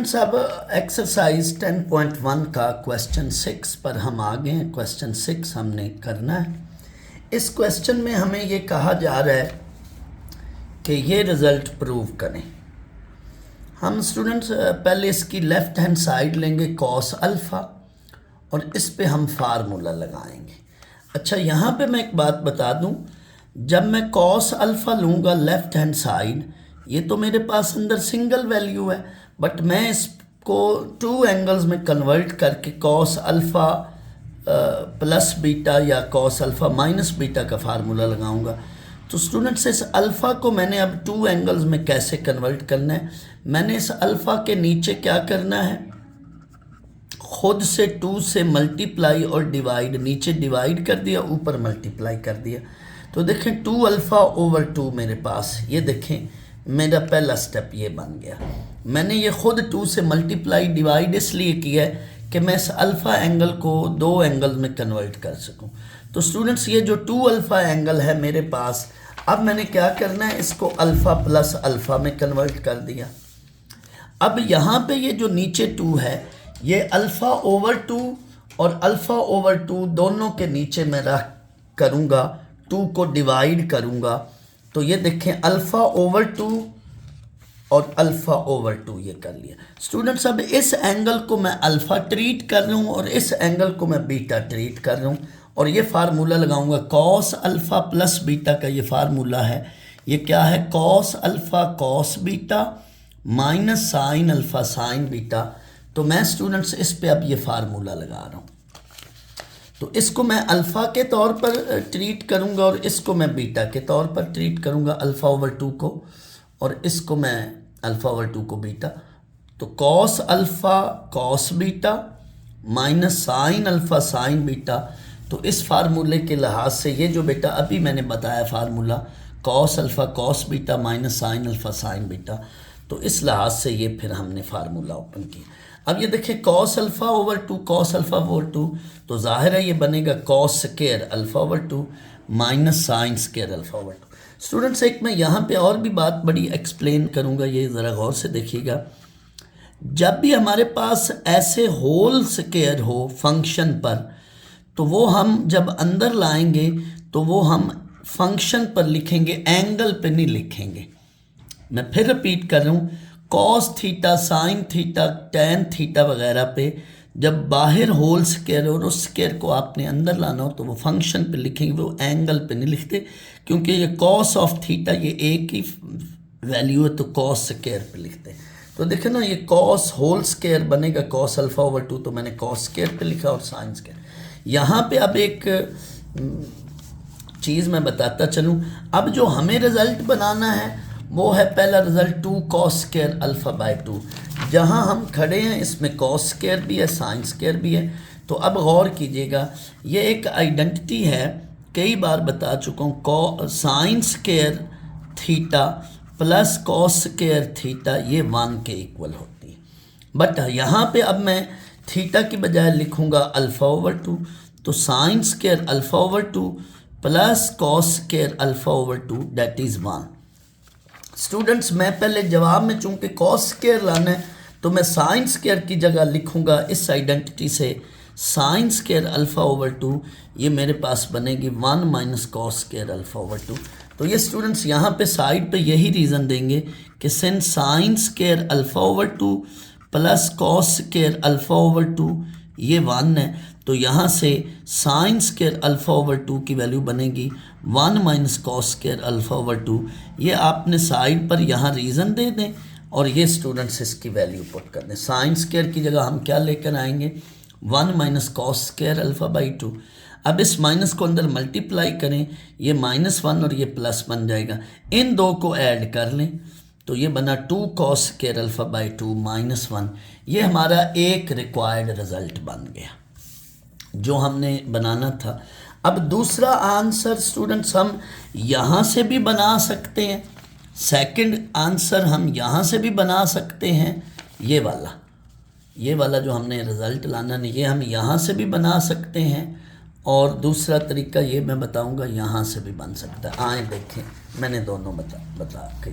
Students अब exercise 10.1 का question 6 पर हम आ गए हैं। क्वेश्चन 6 हमने करना है। इस क्वेश्चन में हमें ये कहा जा रहा है कि ये रिज़ल्ट प्रूव करें। हम स्टूडेंट्स पहले इसकी लेफ़्ट हैंड साइड लेंगे कॉस अल्फ़ा और इस पे हम फार्मूला लगाएंगे। अच्छा, यहाँ पे मैं एक बात बता दूँ, जब मैं कॉस अल्फ़ा लूँगा लेफ़्ट हैंड साइड, ये तो मेरे पास अंदर सिंगल वैल्यू है, बट मैं इसको टू एंगल्स में कन्वर्ट करके कॉस अल्फ़ा प्लस बीटा या कॉस अल्फ़ा माइनस बीटा का फार्मूला लगाऊंगा। तो स्टूडेंट्स इस अल्फ़ा को मैंने अब टू एंगल्स में कैसे कन्वर्ट करना है, मैंने इस अल्फ़ा के नीचे क्या करना है, खुद से 2 से मल्टीप्लाई और डिवाइड, नीचे डिवाइड कर दिया, ऊपर मल्टीप्लाई कर दिया। तो देखें 2 अल्फ़ा ओवर 2 मेरे पास, ये देखें मेरा पहला स्टेप ये बन गया। मैंने ये खुद 2 से मल्टीप्लाई डिवाइड इसलिए किया है कि मैं इस अल्फ़ा एंगल को 2 एंगल में कन्वर्ट कर सकूं। तो स्टूडेंट्स ये जो 2 अल्फ़ा एंगल है मेरे पास, अब मैंने क्या करना है, इसको अल्फ़ा प्लस अल्फ़ा में कन्वर्ट कर दिया। अब यहाँ पे ये जो नीचे 2 है, ये अल्फ़ा ओवर 2 और अल्फ़ा ओवर 2 दोनों के नीचे मैं रख करूँगा, 2 को डिवाइड करूँगा। तो ये देखें अल्फ़ा ओवर 2 और अल्फ़ा ओवर 2 ये कर लिया। स्टूडेंट्स अब इस एंगल को मैं अल्फ़ा ट्रीट कर रहा हूँ और इस एंगल को मैं बीटा ट्रीट कर रहा हूँ, और ये फार्मूला लगाऊंगा कॉस अल्फ़ा प्लस बीटा का। ये फार्मूला है, ये क्या है, cos alpha cos beta minus sine alpha sine beta. तो मैं स्टूडेंट्स इस पे अब ये फार्मूला लगा रहा हूँ। तो इसको मैं अल्फ़ा के तौर पर ट्रीट करूँगा और इसको मैं बीटा के तौर पर ट्रीट करूँगा, अल्फ़ा ओवर 2 को, और इसको मैं अल्फ़ा ओवर 2 को बीटा। तो cos alpha cos beta minus sine alpha sine beta. तो इस फार्मूले के लिहाज से ये जो बेटा अभी मैंने बताया formula cos alpha cos beta minus sine alpha sine beta, तो इस लिहाज से ये फिर हमने फार्मूला ओपन किया। अब ये देखिए cos alpha over 2 cos alpha over 2, तो जाहिर है ये बनेगा cos square alpha over 2 minus sign square alpha over 2। Students एक मैं यहाँ पे और भी बात बड़ी एक्सप्लेन करूँगा, ये ज़रा गौर से देखिएगा। जब भी हमारे पास ऐसे होल स्क्वायर हो फंक्शन पर, तो वो हम जब अंदर लाएंगे तो वो हम फंक्शन पर लिखेंगे, एंगल पे नहीं लिखेंगे। मैं फिर रिपीट कर रहा हूँ, cos theta sine theta tan theta वगैरह पे जब बाहर होल स्क्वायर और उस स्क्वायर को आपने अंदर लाना हो तो वो फंक्शन पे लिखेंगे, वो एंगल पे नहीं लिखते, क्योंकि ये कॉस ऑफ थीटा ये एक ही वैल्यू है, तो कॉस स्क्वायर पे लिखते हैं। तो देखे ना, ये कॉस होल स्क्वायर बनेगा कॉस अल्फ़ा ओवर 2, तो मैंने कॉस स्क्वायर पे लिखा और साइन स्क्वायर। यहाँ पे अब एक चीज़ मैं बताता चलूँ, अब जो हमें रिज़ल्ट बनाना है वो है पहला result 2 cos square alpha by 2। जहाँ हम खड़े हैं इसमें कॉस स्क्वायर भी है साइन स्क्वायर भी है। तो अब गौर कीजिएगा, ये एक आइडेंटिटी है, कई बार बता चुका हूँ, sine square theta plus cos square theta ये 1 के इक्वल होती है। बट यहाँ पे अब मैं थीटा की बजाय लिखूँगा अल्फ़ा ओवर 2, तो sign square alpha over 2 plus cos square alpha over 2 that is 1। Students मैं पहले जवाब में चूँकि कॉस स्क्वायर लाना है, तो मैं साइन स्क्वायर की जगह लिखूँगा इस आइडेंटिटी से साइन स्क्वायर अल्फ़ा ओवर 2, ये मेरे पास बनेगी 1 minus cos square alpha over 2। तो ये स्टूडेंट्स यहाँ पे साइड पे यही रीज़न देंगे कि since sign square alpha over 2 plus cos square alpha over 2 ये 1 है, तो यहाँ से साइन स्क्वायर अल्फ़ा ओवर 2 की वैल्यू बनेगी 1 minus cos square alpha over 2। ये आपने साइड पर यहाँ रीज़न दे दें और ये स्टूडेंट्स इसकी वैल्यू पुट कर दें। साइन स्क्वायर की जगह हम क्या लेकर आएंगे, 1 minus cos square alpha by 2। अब इस माइनस को अंदर मल्टीप्लाई करें, ये -1 और ये प्लस बन जाएगा, इन दो को ऐड कर लें, तो ये बना 2 कॉस स्क्वायर अल्फ़ा बाई 2 -1। ये हमारा एक रिक्वायर्ड रिज़ल्ट बन गया जो हमने बनाना था। अब दूसरा आंसर स्टूडेंट्स हम यहाँ से भी बना सकते हैं, सेकंड आंसर हम यहाँ से भी बना सकते हैं, ये वाला जो हमने रिज़ल्ट लाना है ये हम यहाँ से भी बना सकते हैं, और दूसरा तरीका ये मैं बताऊँगा यहाँ से भी बन सकता है। आए देखें, मैंने दोनों बता के।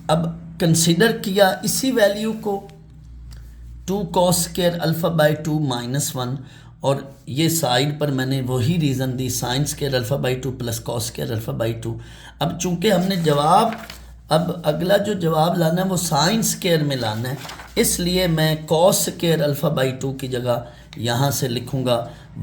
अब कंसिडर किया इसी वैल्यू को 2 cos स्क्वायर अल्फ़ा बाई 2 -1, और ये साइड पर मैंने वही reason the sign square alpha by 2 plus cos square alpha by 2। अब चूंकि हमने जवाब, अब अगला जो जवाब लाना है वो साइन स्क्वायर में लाना है, इसलिए मैं कॉस स्क्वायर अल्फ़ा बाई 2 की जगह यहाँ से लिखूँगा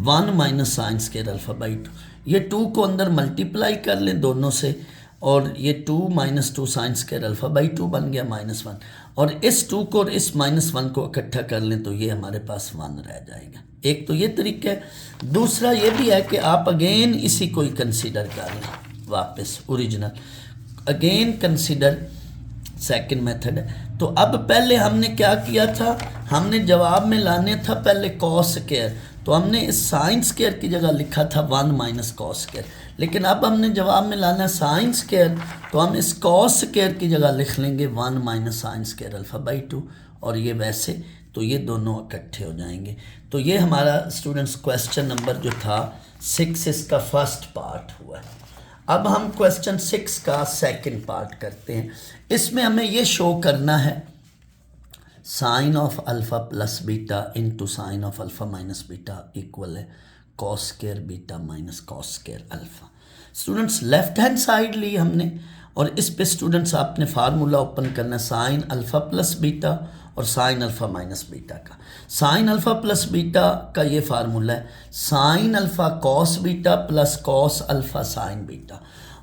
1 minus sign square alpha by 2। ये 2 को अंदर मल्टीप्लाई कर लें दोनों से, और ये 2 minus 2 sign square alpha by 2 बन गया -1, और इस 2 को और इस -1 को इकट्ठा कर लें तो ये हमारे पास 1 रह जाएगा। एक तो ये तरीका है। दूसरा ये भी है कि आप अगेन इसी को ही कंसीडर कर लें, वापस original again consider second method है। तो अब पहले हमने क्या किया था, हमने जवाब में लाने था पहले कॉस स्क्वायर, तो हमने इस साइन स्क्वायर की जगह लिखा था 1 माइनस कॉस स्क्वायर, लेकिन अब हमने जवाब में लाना है साइन स्क्वायर, तो हम इस कॉस स्क्वायर की जगह लिख लेंगे 1 minus sign square alpha by 2, और ये वैसे तो ये दोनों इकट्ठे हो जाएंगे। तो ये हमारा स्टूडेंट्स क्वेश्चन नंबर जो था 6 इसका फर्स्ट पार्ट हुआ है। अब हम क्वेश्चन 6 का सेकंड पार्ट करते हैं। इसमें हमें ये शो करना है sine of alpha plus beta into sine of alpha minus beta equal है cos square beta minus cos square alpha. Students left hand side ली हमने, और इस पे स्टूडेंट्स आपने फार्मूला ओपन करना साइन अल्फ़ा प्लस बीटा और साइन अल्फ़ा माइनस बीटा का। साइन अल्फ़ा प्लस बीटा का ये फार्मूला है sine alpha cos beta plus cos alpha sine beta,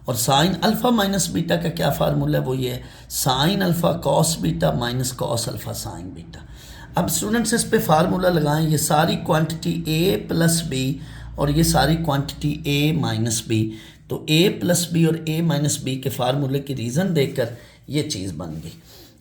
और साइन अल्फ़ा माइनस बीटा का क्या फार्मूला है, वो ये है sine alpha cos beta minus cos alpha sine beta. अब स्टूडेंट्स इस पे फार्मूला लगाएं, ये सारी क्वांटिटी a प्लस बी और ये सारी क्वांटिटी a माइनस बी, तो a प्लस बी और a माइनस बी के फार्मूले की रीज़न देकर ये चीज़ बन गई।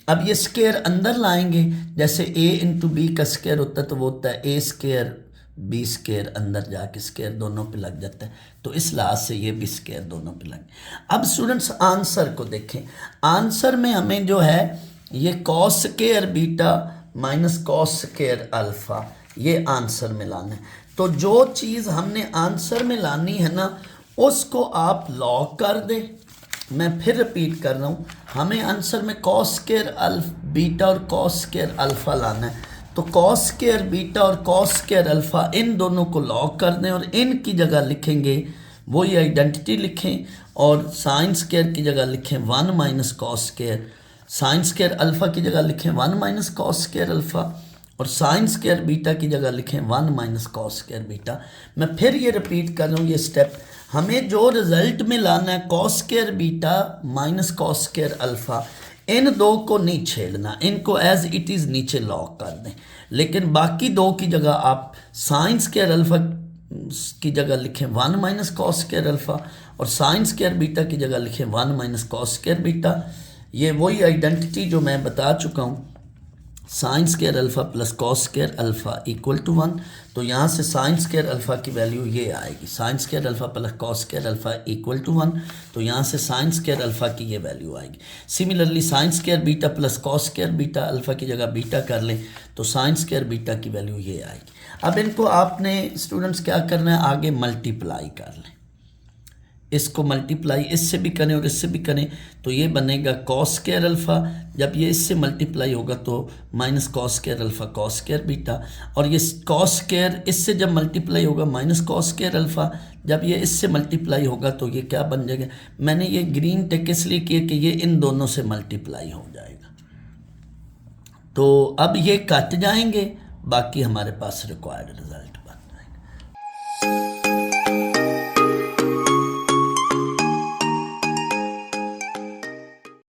अब ये स्क्वायर अंदर लाएंगे, जैसे a इंटू बी का स्क्वायर होता है तो वो होता है a स्क्वायर बी स्क्वायर, अंदर जाके स्क्वायर दोनों पे लग जाता है, तो इस लिहाज से ये भी स्क्वायर दोनों पे लग। अब स्टूडेंट्स आंसर को देखें, आंसर में हमें जो है ये cos square beta minus cos square alpha ये आंसर में लाना है। तो जो चीज़ हमने आंसर में लानी है ना उसको आप लॉग कर दें। मैं फिर रिपीट कर रहा हूँ, हमें आंसर में कॉस स्क्वायर बीटा और कॉस स्क्वायर अल्फ़ा लाना है, तो कॉस स्क्वायर बीटा और कॉस स्क्वायर अल्फ़ा इन दोनों को लॉग कर दें और इनकी जगह लिखेंगे वही आइडेंटिटी लिखें, और साइन स्क्वायर की जगह लिखें 1 minus cos square, sign square alpha की जगह लिखें 1 माइनस कॉस स्क्वायर अल्फ़ा, और साइन स्क्वायर बीटा की जगह लिखें 1 माइनस कॉस स्क्वायर बीटा। मैं फिर ये रिपीट कर रहा हूँ, ये स्टेप हमें जो रिजल्ट में लाना है cos square beta minus cos square alpha, इन दो को नहीं छेड़ना, इनको एज इट इज़ नीचे लॉक कर दें, लेकिन बाकी दो की जगह आप साइन स्क्वायर अल्फ़ा की जगह लिखें 1 माइनस कॉस स्क्वायर अल्फ़ा, और साइन स्क्वायर बीटा की जगह लिखें 1 माइनस कॉस स्क्वायर बीटा। ये वही आइडेंटिटी जो मैं बता चुका हूँ, sine square alpha plus cos square alpha equal to 1, तो यहाँ से साइन स्क्वायर अल्फ़ा की वैल्यू ये आएगी, sine square alpha plus cos square alpha equal to 1, तो यहाँ से साइन स्क्वायर अल्फ़ा की ये वैल्यू आएगी। Similarly sine square beta plus cos square beta alpha की जगह बीटा कर लें तो साइन स्क्वायर बीटा की वैल्यू ये आएगी। अब इनको आपने स्टूडेंट्स क्या करना है, आगे मल्टीप्लाई कर लें, इसको मल्टीप्लाई इससे भी करें और इससे भी करें तो ये बनेगा कॉस स्क्वायर अल्फ़ा, जब ये इससे मल्टीप्लाई होगा तो minus cos square alpha cos square beta, और ये कॉस स्क्वायर इससे जब मल्टीप्लाई होगा माइनस कॉस स्क्वायर अल्फ़ा, जब ये इससे मल्टीप्लाई होगा तो ये क्या बन जाएगा। मैंने ये ग्रीन टिक इसलिए किया कि ये इन दोनों से मल्टीप्लाई हो जाएगा, तो अब ये कट जाएंगे, बाकी हमारे पास रिक्वायर्ड रिजल्ट।